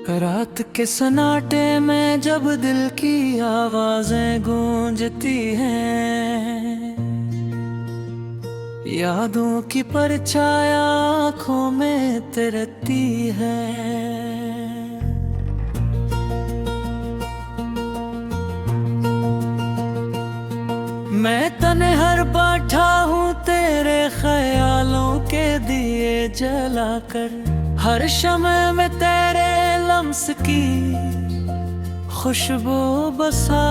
रात के सन्नाटे में जब दिल की आवाजें गूंजती हैं, यादों की परछाया आँखों में तैरती है। मैं तन्हर बैठा हूँ तेरे ख्यालों के दिए जलाकर, हर शम्ए में तेरे लम्स की खुशबू बसा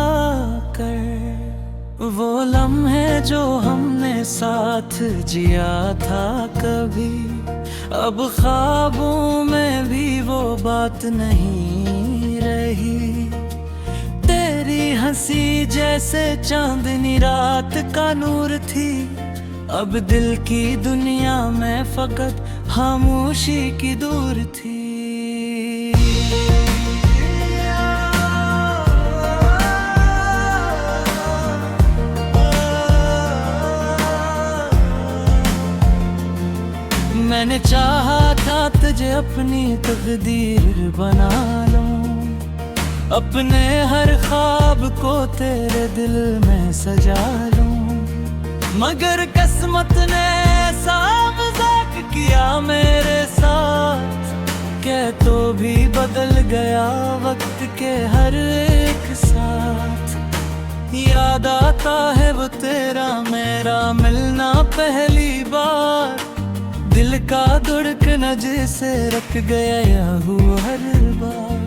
कर। वो लम्हे जो हमने साथ जिया था कभी, अब ख्वाबों में भी वो बात नहीं रही। तेरी हंसी जैसे चांदनी रात का नूर थी, अब दिल की दुनिया में फकत खामोशी की दूर थी। मैंने चाहा था तुझे अपनी तकदीर बना लूं, अपने हर ख्वाब को तेरे दिल में सजा लूं, मगर किस्मत ने ऐसा मजाक किया मेरे साथ, कह तो भी बदल गया वक्त के हर एक साथ। याद आता है वो तेरा मेरा मिलना पहली बार, दिल का धड़कन जैसे रख गया या हुआ हर बार।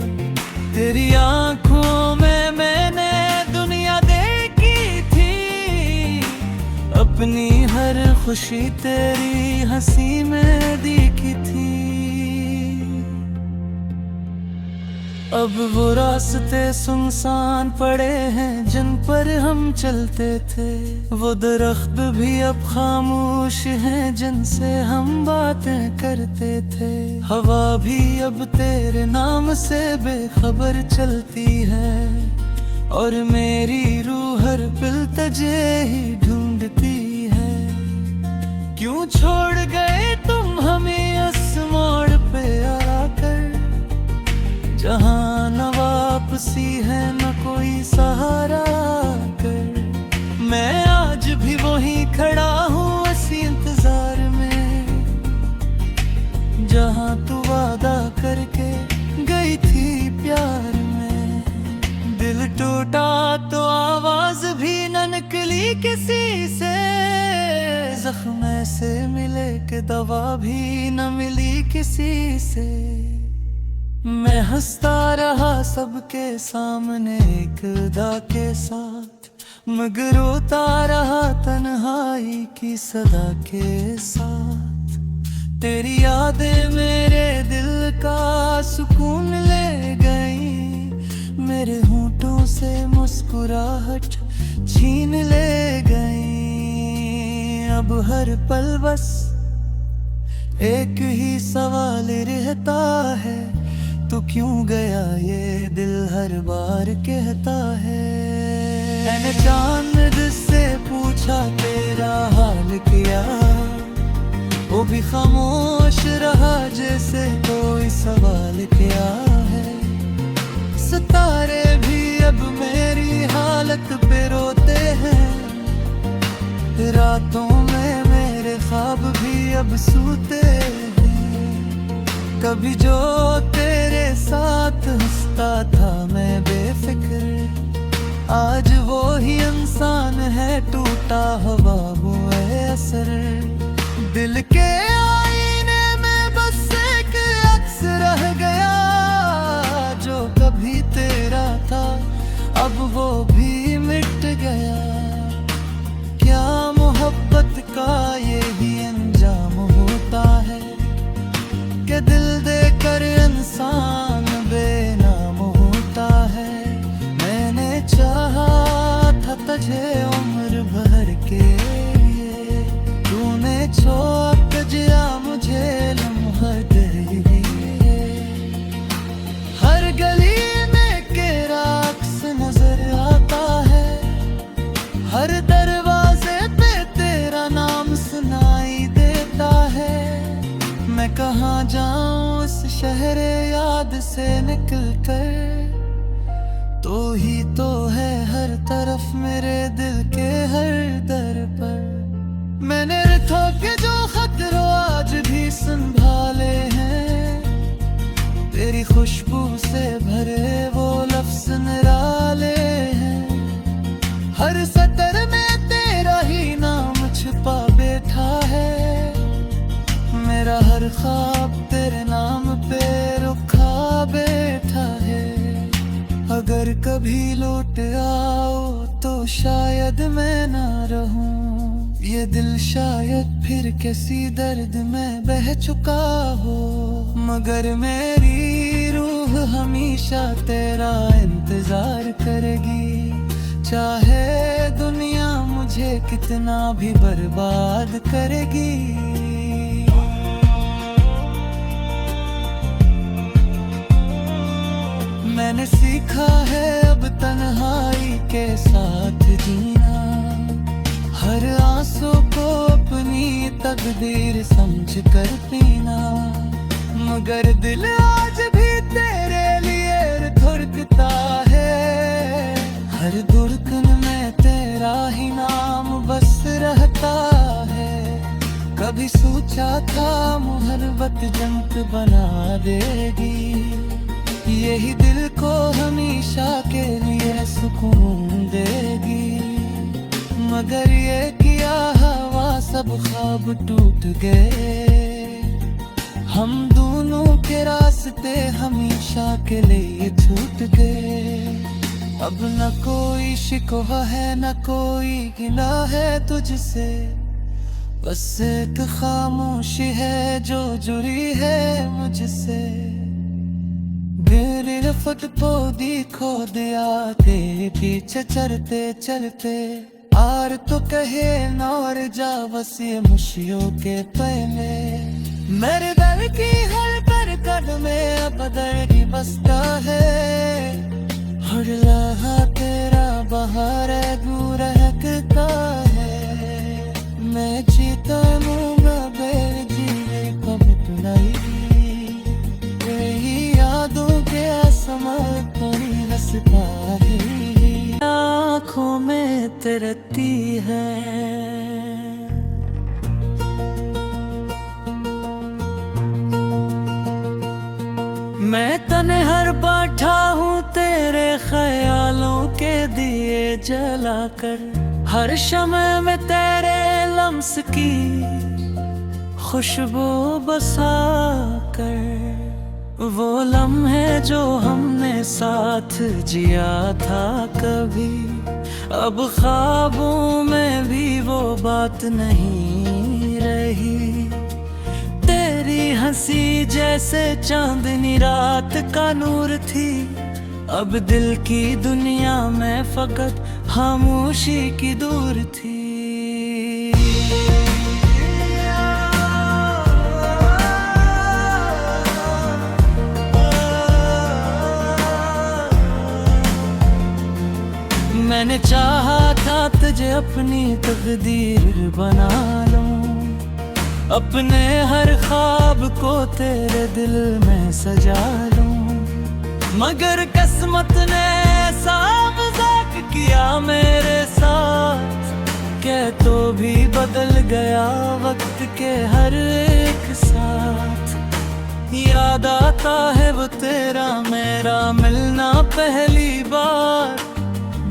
तेरी आँखों में मैंने दुनिया देखी थी, अपनी हर खुशी तेरी हंसी में दिखी थी। अब वो रास्ते सुनसान पड़े हैं जिन पर हम चलते थे, वो दरख्त भी अब खामोश हैं जिनसे हम बातें करते थे। हवा भी अब तेरे नाम से बेखबर चलती है, और मेरी रूह हर पल तुझे ही ढूंढती है। क्यों छोड़ गए तुम हमें इस मोड़ पे आकर, जहाँ न वापसी है न कोई सहारा कर। मैं आज भी वहीं खड़ा हूँ इसी इंतजार में, जहाँ तू वादा करके गई थी प्यार में। दिल टूटा तो आवाज भी न निकली किसी से, जख्म से मिले के दवा भी न मिली किसी से। मैं हंसता रहा सबके सामने एक अदा के साथ, मगर रोता रहा तन्हाई की सदा के साथ। तेरी यादें मेरे दिल का सुकून ले गई, मेरे होंठों से मुस्कुराहट छीन ले गई। अब हर पल बस एक ही सवाल रहता है, तू क्यों गया ये दिल हर बार कहता है। मैंने चांद से पूछा तेरा हाल किया, वो भी खामोश रहा जैसे कोई सवाल किया है। सितारे भी अब मेरी हालत पे रोते हैं, रातों में मेरे ख्वाब भी अब सूते हैं। कभी जो तेरे साथ हंसता था मैं बेफिक्र, आज वो ही इंसान है टूटा हुआ हुआ असर। दिल के आईने में बस एक अक्स रह गया, जो कभी तेरा था अब वो भी मिट गया। क्या मोहब्बत का यही अंजाम होता है, कि दिल देकर इंसान याद से निकल कर। तो ही तो है हर तरफ मेरे दिल के हर दर पर। मैंने ठोके जो खतरों आज भी संभाले हैं, तेरी खुशबू से भरे वो लफ्ज निराले हैं। हर सतर में तेरा ही नाम छिपा बैठा है, मेरा हर ख्वाब तेरे नाम पे रुखा बैठा है। अगर कभी लौट आओ तो शायद मैं ना रहूं, ये दिल शायद फिर किसी दर्द में बह चुका हो। मगर मेरी रूह हमेशा तेरा इंतजार करेगी, चाहे दुनिया मुझे कितना भी बर्बाद करेगी। मैंने सीखा है अब तन्हाई के साथ जीना, हर आंसू को अपनी तकदीर समझ कर पीना। मगर दिल आज भी तेरे लिए धड़कता है, हर धड़कन में तेरा ही नाम बस रहता है। कभी सोचा था मोहब्बत जंत बना देगी, यही दिल को हमेशा के लिए सुकून देगी। मगर ये किया हवा सब ख्वाब टूट गए, हम दोनों के रास्ते हमेशा के लिए छूट गए। अब न कोई शिकवा है न कोई गिला है तुझसे, बस एक खामोशी है जो जुड़ी है मुझसे। मेरे रफत पौधी खो दिया तेरे पीछे चलते चलते, आर तो कहे नौर जा बस ये मुशियों के पहले। मेरे दिल की हर धड़कन में अब दर्द ही बसता है, हर लम्हा तेरा बहार दूर रहता है। मैं जीता मूंगा बेरजीए कब तुनाई, यादों के आसमां कोई हंसता है, आँखों में तरती है। मैं तने हर बैठा हूँ तेरे ख्यालों के दिए जलाकर, हर शम्ए में तेरे लम्स की खुशबू बसा कर। वो लम्हे जो हमने साथ जिया था कभी, अब ख्वाबों में भी वो बात नहीं रही। तेरी हंसी जैसे चांदनी रात का नूर थी, अब दिल की दुनिया में फकत खामोशी की दूर थी। मैंने चाहा था तुझे अपनी तकदीर बना लूं, अपने हर ख्वाब को तेरे दिल में सजा लूं। मगर किस्मत ने ऐसा मजाक किया मेरे साथ, के तो भी बदल गया वक्त के हर एक साथ। याद आता है वो तेरा मेरा मिलना पहली बार,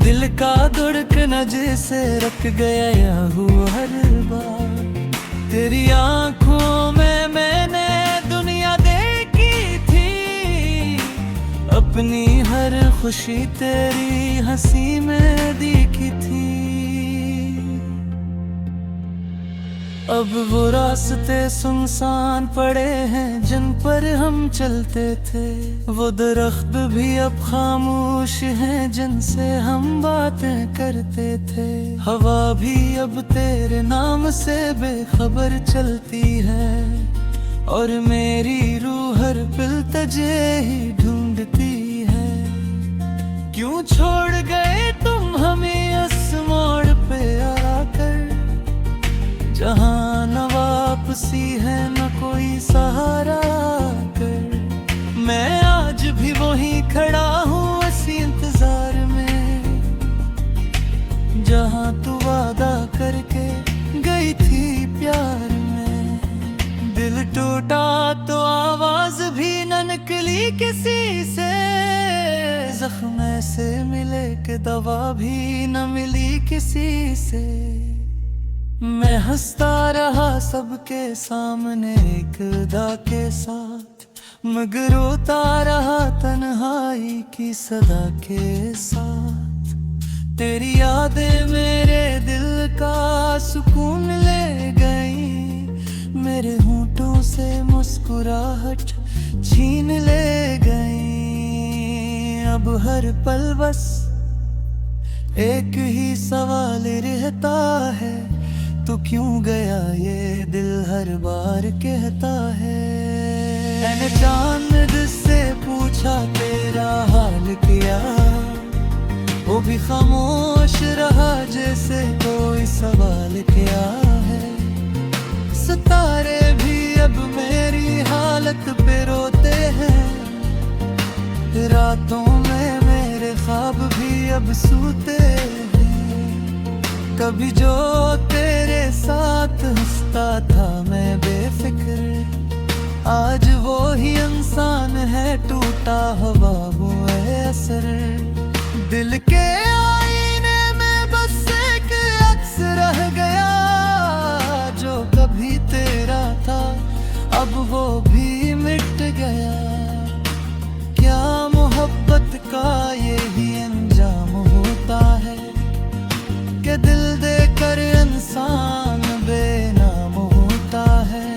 दिल का धड़कन जैसे रख गया हुआ हर बार। तेरी आंखों में मैंने दुनिया देखी थी, अपनी हर खुशी तेरी हंसी में दिखी थी। अब वो रास्ते सुनसान पड़े हैं जिन पर हम चलते थे, वो दरख्त भी अब खामोश हैं जिनसे हम बातें करते थे। हवा भी अब तेरे नाम से बेखबर चलती है, और मेरी रूह हर पल तुझे ही ढूंढती है। क्यों छोड़ गए तुम हमें इस मोड़ पे आकर, जहाँ न वापसी है न कोई सहारा कर। मैं आज भी वहीं खड़ा हूँ इसी इंतजार में, जहाँ तू वादा करके गई थी प्यार में। दिल टूटा तो आवाज भी न निकली किसी से, जख्म से मिले के दवा भी न मिली किसी से। मैं हंसता रहा सबके सामने एक अदा के साथ, मगर रोता रहा तन्हाई की सदा के साथ। तेरी यादें मेरे दिल का सुकून ले गई, मेरे होंठों से मुस्कुराहट छीन ले गई। अब हर पल बस एक ही सवाल रहता है, तू क्यों गया ये दिल हर बार कहता है। मैंने चांद से पूछा तेरा हाल क्या, वो भी खामोश रहा जैसे कोई सवाल क्या है। सितारे भी अब मेरी हालत पे रोते हैं, रातों में मेरे ख्वाब भी अब सूते हैं। कभी जो तेरे साथ हंसता था मैं बेफिक्र, आज वो ही इंसान है टूटा हुआ वो असर। दिल के आईने में बस एक अक्स रह गया, जो कभी तेरा था अब वो भी मिट गया। क्या मोहब्बत का यही अंजाम होता है, कि दिल देकर इंसान बेनाम होता है।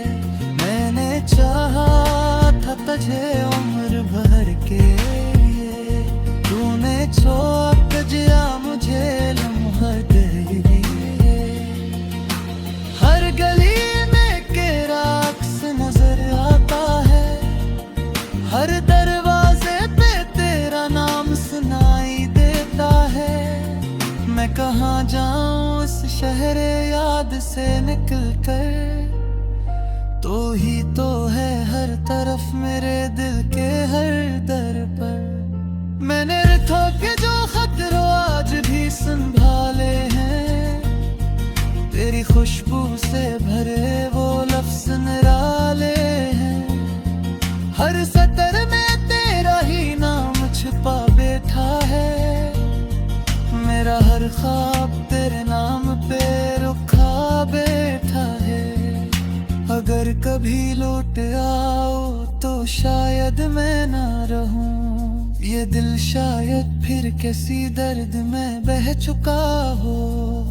मैंने चाहा था तुझे उम्र भर के लिए, तूने छोड़ दिया मुझे लम्हा दे दिए। हर गली में तेरा अक्स नजर आता है, हर दरवाजे पे तेरा नाम सुनाई देता है। मैं कहाँ जाऊं इस शहर याद से निकल कर, तो ही तो है हर तरफ मेरे दिल के हर दर पर। मैंने रिथों के जो खतरों आज भी संभाले हैं, तेरी खुशबू से भरे वो लफ्ज निराले हैं। हर सतर में तेरा ही नाम छुपा बैठा है, मेरा हर ख्वाब तेरे नाम पे रुखा बैठा है। अगर कभी लौट आओ तो शायद मैं ना रहूं, ये दिल शायद फिर किसी दर्द में बह चुका हो।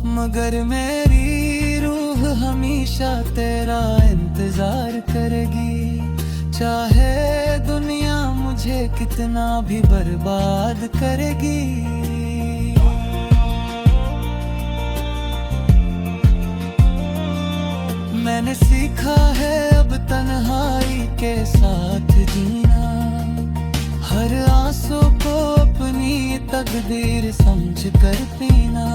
मगर मेरी रूह हमेशा तेरा इंतजार करेगी, चाहे दुनिया मुझे कितना भी बर्बाद करेगी। मैंने सीखा है अब तन्हाई के साथ जीना, हर आंसू को अपनी तकदीर समझ कर पीना।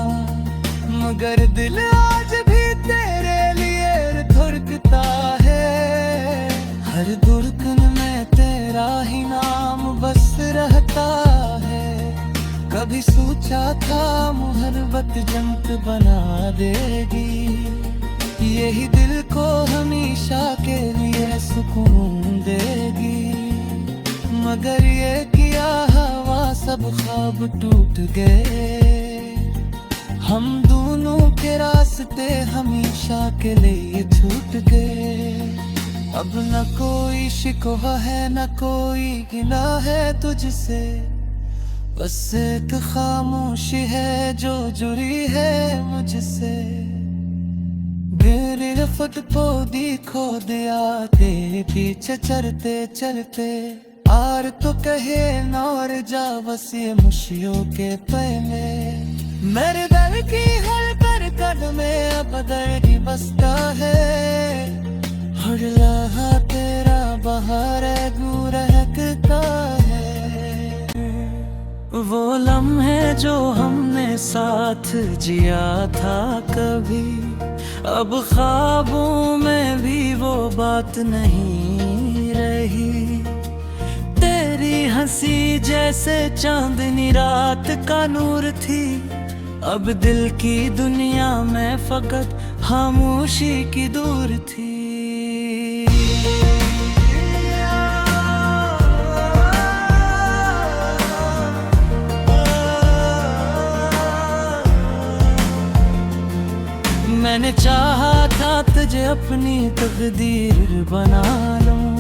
मगर दिल आज भी तेरे लिए धड़कता है, हर धड़कन में तेरा ही नाम बस रहता है। कभी सोचा था मोहब्बत जंत बना देगी, यही दिल को हमेशा के लिए सुकून देगी। मगर ये किया हवा सब ख्वाब टूट गए, हम दोनों के रास्ते हमेशा के लिए छूट गए। अब न कोई शिकवा है न कोई गिला है तुझसे, बस एक खामोशी है जो जुड़ी है मुझसे। मेरे रफत पोदी खो दिया तेरे पीछे चलते चलते, आर तो कहे नौर जा बस ये मुशियों के पहले। मेरे दिल की हर कर में अब दर्द बसता है, हर लहा तेरा बाहर गू रहता है। वो लम्हे जो हमने साथ जिया था कभी, अब ख्वाबों में भी वो बात नहीं रही। तेरी हंसी जैसे चांदनी रात का नूर थी। अब दिल की दुनिया में फकत खामोशी की दूर थी। मैंने चाहा था तुझे अपनी तकदीर बना लूं,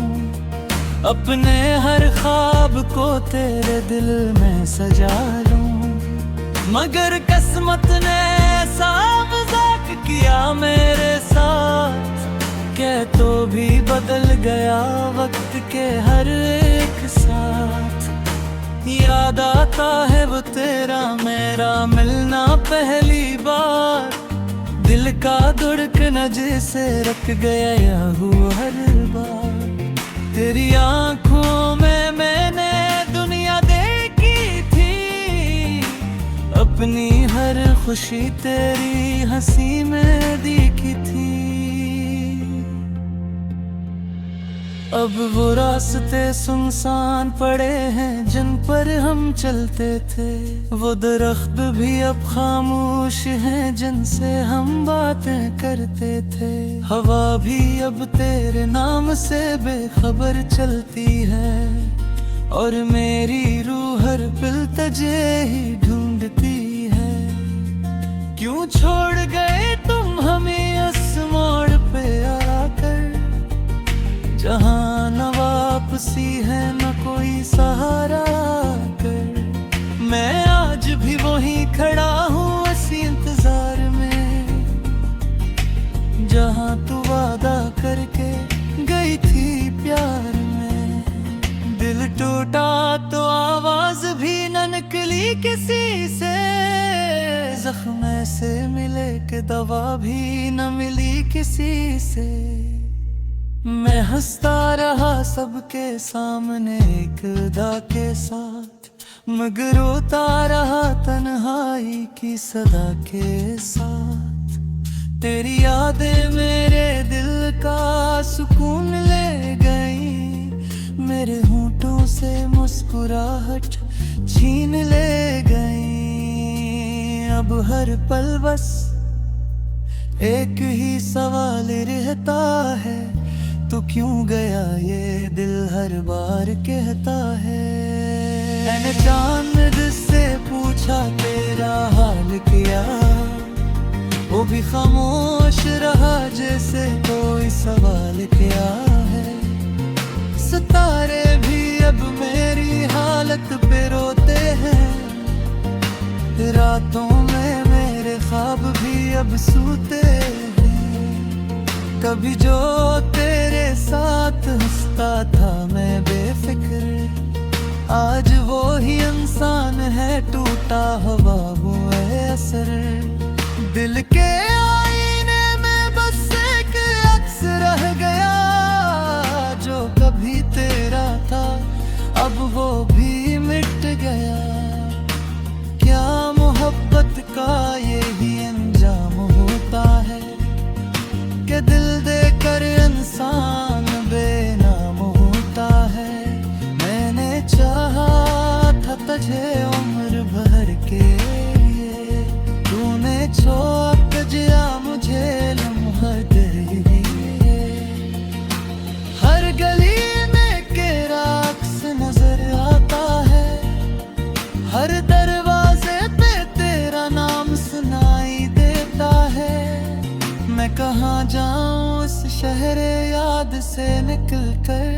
अपने हर ख्वाब को तेरे दिल में सजा लूं, मगर किस्मत ने ऐसा मजाक किया मेरे साथ, कह तो भी बदल गया वक्त के हर एक साथ। याद आता है वो तेरा मेरा मिलना पहली बार, दिल का धड़कन जैसे रख गया हूँ हर बार। तेरी आंखों में मैंने दुनिया देखी थी, अपनी हर खुशी तेरी हंसी में दिखी थी। अब वो रास्ते सुनसान पड़े हैं जिन पर हम चलते थे, वो दरख्त भी अब खामोश हैं जिनसे हम बातें करते थे। हवा भी अब तेरे नाम से बेखबर चलती है, और मेरी रूह हर पल तुझे ही ढूंढती है। क्यों छोड़ गए तुम हमें उस मोड़ पे आकर, जहाँ न वापसी है न कोई सहारा कर। मैं आज भी वहीं खड़ा हूँ इसी इंतजार में, जहाँ तू वादा करके गई थी प्यार में। दिल टूटा तो आवाज भी न निकली किसी से, जख्म से मिले के दवा भी न मिली किसी से। मैं हंसता रहा सबके सामने एक अदा के साथ, मगर रोता रहा तन्हाई की सदा के साथ। तेरी यादें मेरे दिल का सुकून ले गई, मेरे होंठों से मुस्कुराहट छीन ले गई। अब हर पल बस एक ही सवाल रहता है, तो क्यों गया ये दिल हर बार कहता है। मैंने चांद से पूछा तेरा हाल किया, वो भी खामोश रहा जैसे कोई सवाल किया है। सितारे भी अब मेरी हालत पे रोते हैं, रातों में मेरे ख्वाब भी अब सूते हैं। कभी जो तेरे साथ हंसता था मैं बेफिक्र, आज वो ही इंसान है टूटा हुआ हुआ असर। दिल के आईने में बस एक अक्स रह गया, जो कभी तेरा था अब वो भी मिट गया। क्या मोहब्बत का यही अंजाम होता है, कि दिल देकर इंसान बेनाम होता है। मैंने चाहा था तुझे उम्र भर के लिए, तूने छोड़ दिया मुझे लम्हा दिए। हर गली में तेरा अक्स नजर आता है, हर दरवाजे पे तेरा नाम सुनाई देता है। मैं कहाँ जाऊं इस शहर याद से निकल कर,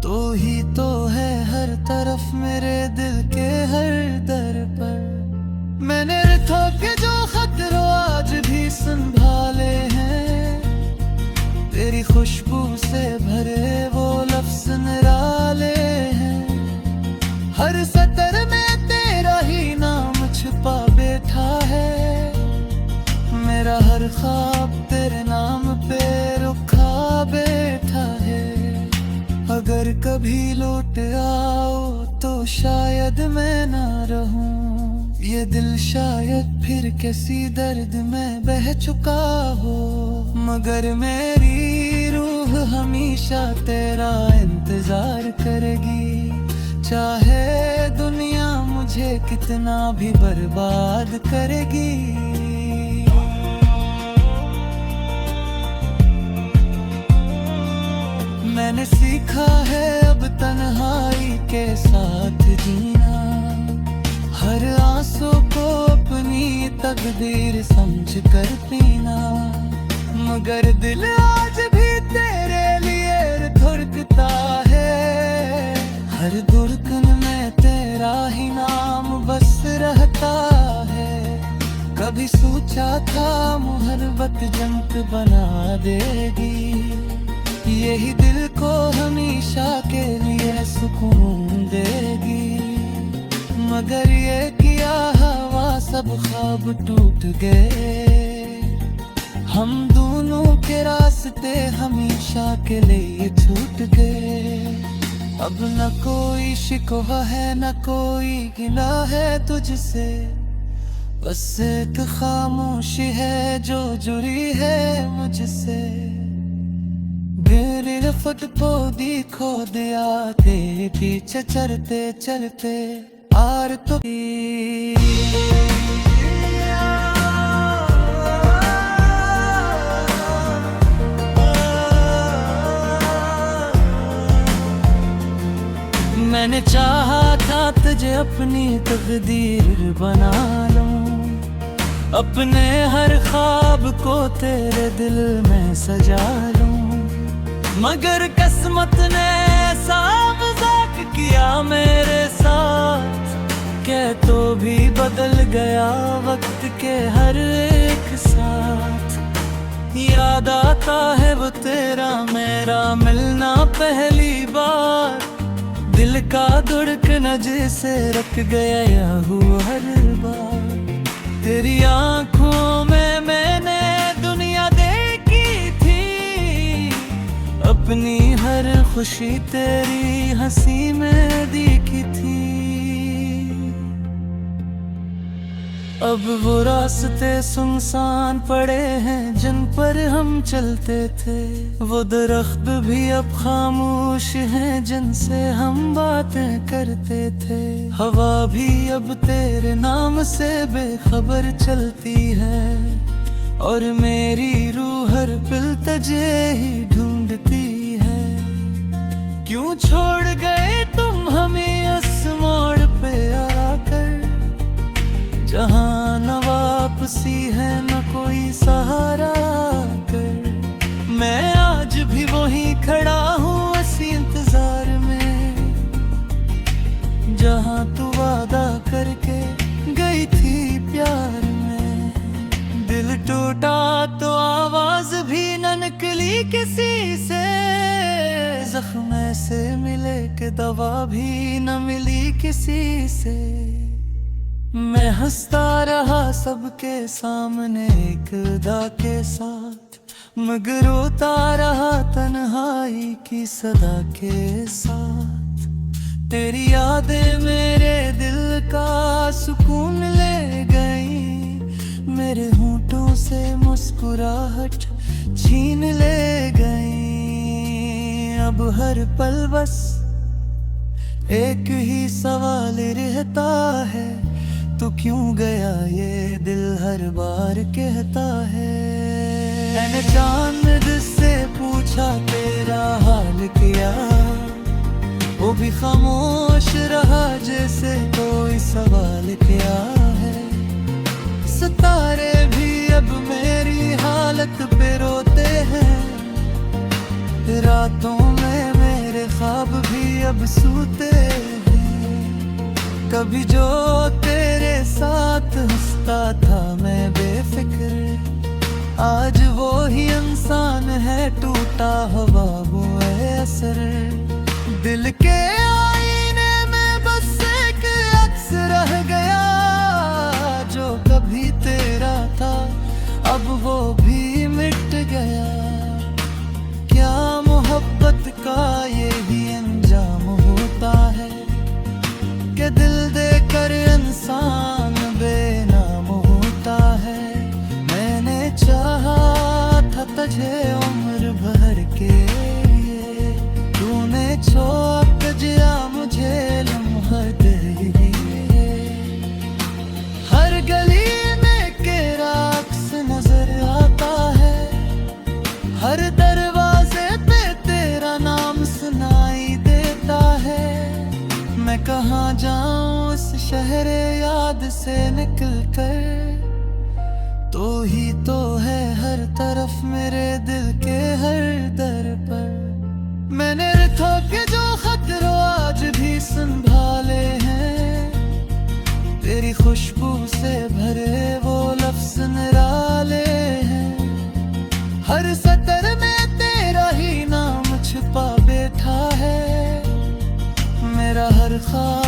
तो ही तो है हर तरफ मेरे दिल के हर दर पर। मैंने रखा के जो खतरों आज भी संभाले हैं, तेरी खुशबू से भरे वो लफ्ज निराले हैं। हर सतर में तेरा ही नाम छुपा बैठा है, मेरा हर ख्वाब तेरे नाम पे रुखा बैठा है। अगर कभी लौट आओ तो शायद मैं ना रहूं, ये दिल शायद फिर किसी दर्द में बह चुका हो, मगर मेरी रूह हमेशा तेरा इंतजार करेगी, चाहे दुनिया मुझे कितना भी बर्बाद करेगी। मैंने सीखा है अब तन्हाई के साथ जीना, हर आंसू को अपनी तकदीर समझ कर पीना। मगर दिल आज भी तेरे लिए धड़कता है, हर धड़कन में तेरा ही नाम बस रहता है। कभी सोचा था मोहब्बत जंग बना देगी, यही दिल को हमेशा के लिए सुकून देगी। मगर ये किया हवा सब ख्वाब टूट गए, हम दोनों के रास्ते हमेशा के लिए छूट गए। अब न कोई शिकवा है न कोई गिला है तुझसे, बस एक खामोशी है जो जुड़ी है मुझसे। मेरे रफ़त पोदी खो दिया तेरे पीछे चलते चलते आर तो मैंने चाहा था तुझे अपनी तकदीर बना लूं, अपने हर ख्वाब को तेरे दिल में सजा लूं। मगर किस्मत ने ऐसा मजाक किया मेरे साथ, के तो भी बदल गया वक्त के हर एक साथ। याद आता है वो तेरा मेरा मिलना पहली बार, दिल का धड़कन जैसे रख गया हुआ हर बार। तेरी आंखों में मैंने दुनिया देखी थी, अपनी हर खुशी तेरी हंसी में दिखी थी। अब वो रास्ते सुनसान पड़े हैं जिन पर हम चलते थे, वो दरख्त भी अब खामोश हैं जिनसे हम बातें करते थे। हवा भी अब तेरे नाम से बेखबर चलती है, और मेरी रूह हर पल तुझे ही ढूंढती है। क्यों छोड़ गए तुम हमें इस मोड़ पे आकर, जहाँ न वापसी है न कोई सहारा कर। मैं आज भी वहीं खड़ा हूँ इसी इंतजार में, जहाँ तू वादा करके गई थी प्यार में। दिल टूटा तो आवाज भी न निकली किसी से, जख्म से मिले के दवा भी न मिली किसी से। मैं हंसता रहा सबके सामने एक अदा के साथ, मगर रोता रहा तन्हाई की सदा के साथ। तेरी यादें मेरे दिल का सुकून ले गई, मेरे होंठों से मुस्कुराहट छीन ले गई। अब हर पल बस एक ही सवाल रहता है, तू क्यों गया ये दिल हर बार कहता है। मैंने चांद से पूछा तेरा हाल किया, वो भी खामोश रहा जैसे कोई सवाल किया है। सितारे भी अब मेरी हालत पे रोते हैं, रातों में मेरे ख्वाब भी अब सूते हैं। कभी जो तेरे साथ हंसता था मैं बेफिक्र, आज वो ही इंसान है टूटा हुआ वो असर। दिल के आईने में बस एक अक्स रह गया, जो कभी तेरा था अब वो भी मिट गया। क्या मोहब्बत का ये भी अंजाम होता है, कि दिल देकर इंसान बेनाम होता है। मैंने चाहा था तुझे उम्र भर के जहाँ जाऊं उस शहर याद से निकल कर, तो ही तो है हर तरफ मेरे दिल के हर दर पर। मैंने रखा के जो खतरों आज भी संभाले हैं, तेरी खुशबू से भरे वो लफ्ज निराले हैं। हर सतर में तेरा ही नाम छुपा बैठा है, मेरा हर ख्वाब